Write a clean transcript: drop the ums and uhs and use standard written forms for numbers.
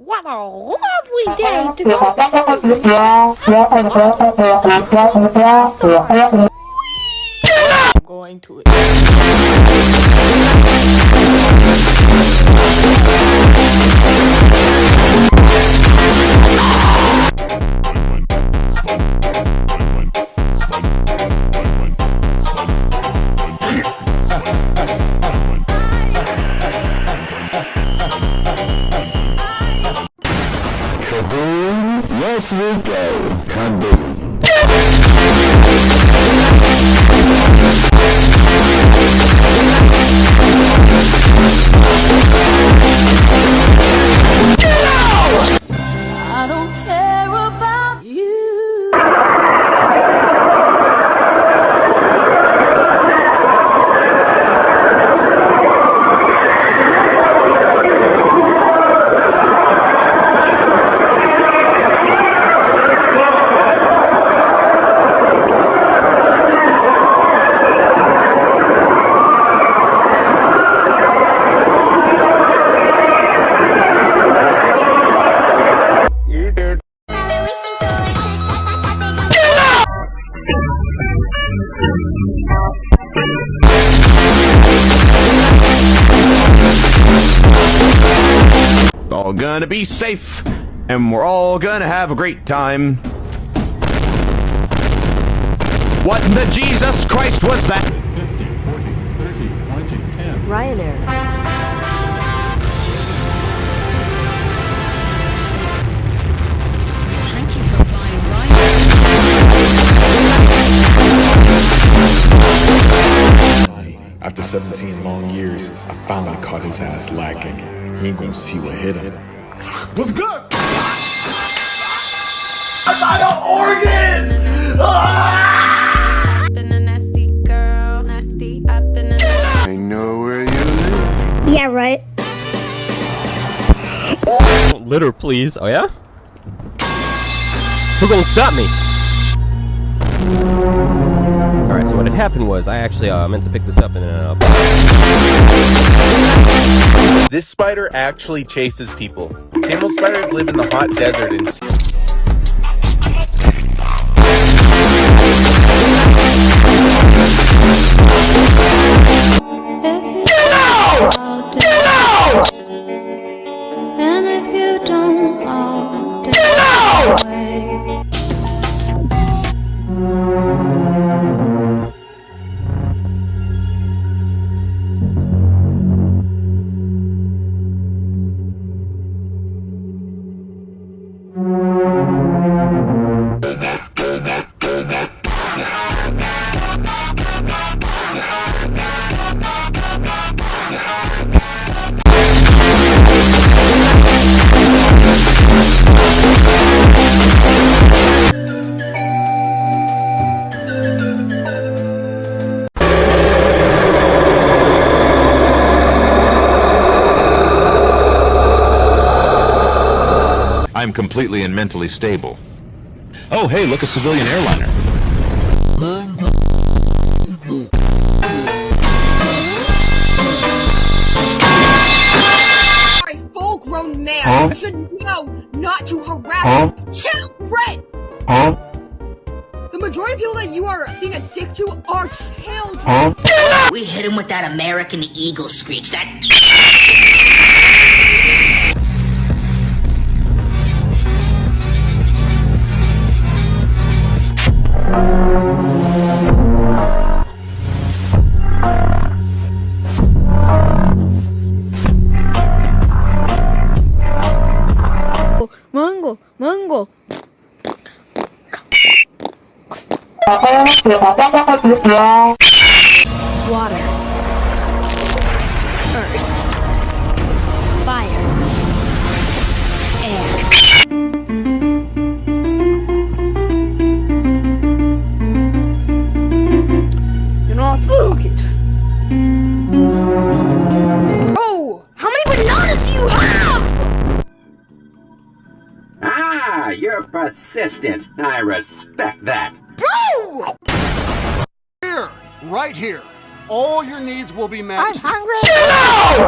What a lovely day to go I'm going to it. Yes, we go. Kaboom. I don't care about you. All gonna be safe, and we're all gonna have a great time. What in the Jesus Christ was that? 50, 40, 30, 20, 10. Ryanair. Thank you for flying Ryanair. After 17 long years, I finally caught his ass lacking. He ain't gonna see what hit him. What's good? Vital organs! Been a nasty girl, nasty. I've been a nasty. I know where you live. Yeah, right. Litter, please. Oh, yeah? Who gonna stop me? Alright, so what had happened was I actually meant to pick this up and then This spider actually chases people. Camel spiders live in the hot desert and And if you don't, I'll do away. I'm completely and mentally stable. Oh, hey, look, a civilian airliner. A full-grown man. I should know not to harass children. The majority of people that you are being a dick to are children. We hit him with that American Eagle screech. That. Mango, mango. Water. Earth. Fire. Air. You're not focused. Oh, how many bananas do you have? Ah, you're persistent. I respect that. Bro! Here, right here. All your needs will be met. I'm hungry. No!